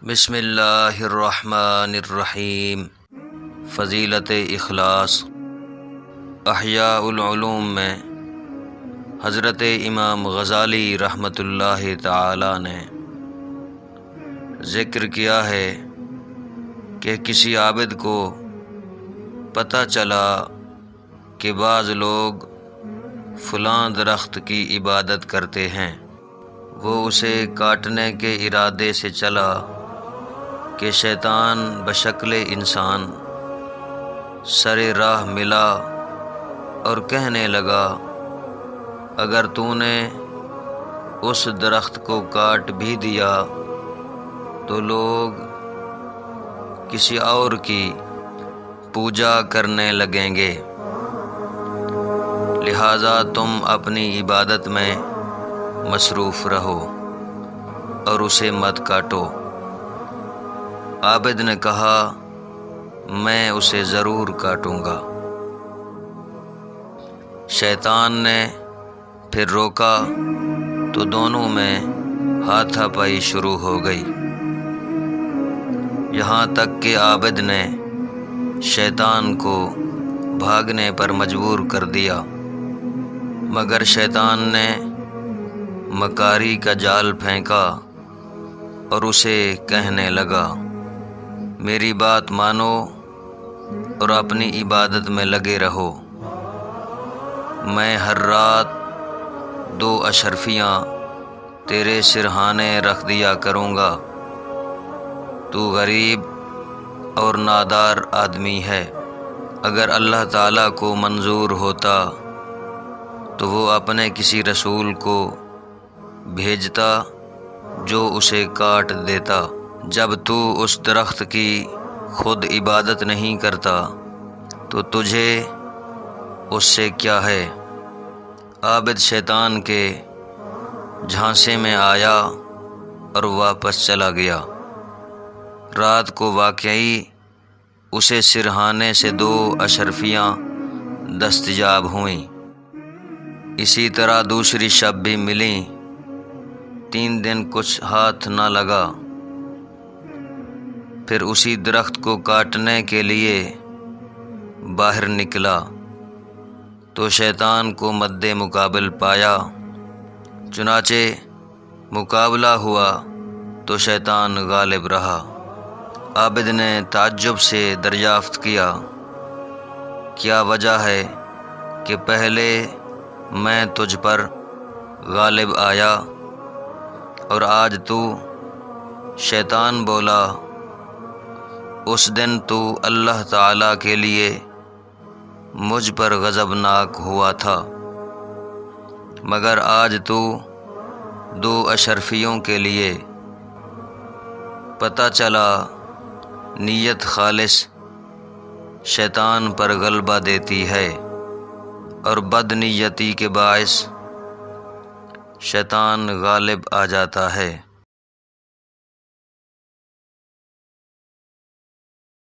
بسم اللہ الرحمن الرحیم۔ فضیلت اخلاص۔ احیاء العلوم میں حضرت امام غزالی رحمۃ اللہ تعالی نے ذکر کیا ہے کہ کسی عابد کو پتہ چلا کہ بعض لوگ فلاں درخت کی عبادت کرتے ہیں، وہ اسے کاٹنے کے ارادے سے چلا کہ شیطان بشکل انسان سر راہ ملا اور کہنے لگا، اگر تو نے اس درخت کو کاٹ بھی دیا تو لوگ کسی اور کی پوجا کرنے لگیں گے، لہذا تم اپنی عبادت میں مصروف رہو اور اسے مت کاٹو۔ عابد نے کہا، میں اسے ضرور کاٹوں گا۔ شیطان نے پھر روکا تو دونوں میں ہاتھا پائی شروع ہو گئی، یہاں تک کہ عابد نے شیطان کو بھاگنے پر مجبور کر دیا، مگر شیطان نے مکاری کا جال پھینکا اور اسے کہنے لگا، میری بات مانو اور اپنی عبادت میں لگے رہو، میں ہر رات 2 اشرفیاں تیرے سرہانے رکھ دیا کروں گا، تو غریب اور نادار آدمی ہے، اگر اللہ تعالیٰ کو منظور ہوتا تو وہ اپنے کسی رسول کو بھیجتا جو اسے کاٹ دیتا۔ جب تو اس درخت کی خود عبادت نہیں کرتا تو تجھے اس سے کیا ہے؟ عابد شیطان کے جھانسے میں آیا اور واپس چلا گیا۔ رات کو واقعی اسے سرہانے سے 2 اشرفیاں دستیاب ہوئیں، اسی طرح دوسری شب بھی ملیں۔ 3 دن کچھ ہاتھ نہ لگا، پھر اسی درخت کو کاٹنے کے لیے باہر نکلا تو شیطان کو مد مقابل پایا، چنانچہ مقابلہ ہوا تو شیطان غالب رہا۔ عابد نے تعجب سے دریافت کیا، کیا وجہ ہے کہ پہلے میں تجھ پر غالب آیا اور آج تو؟ شیطان بولا، اس دن تو اللہ تعالیٰ کے لیے مجھ پر غضبناک ہوا تھا، مگر آج تو 2 اشرفیوں کے لیے پتہ چلا نیت خالص شیطان پر غلبہ دیتی ہے اور بد نیتی کے باعث شیطان غالب آ جاتا ہے۔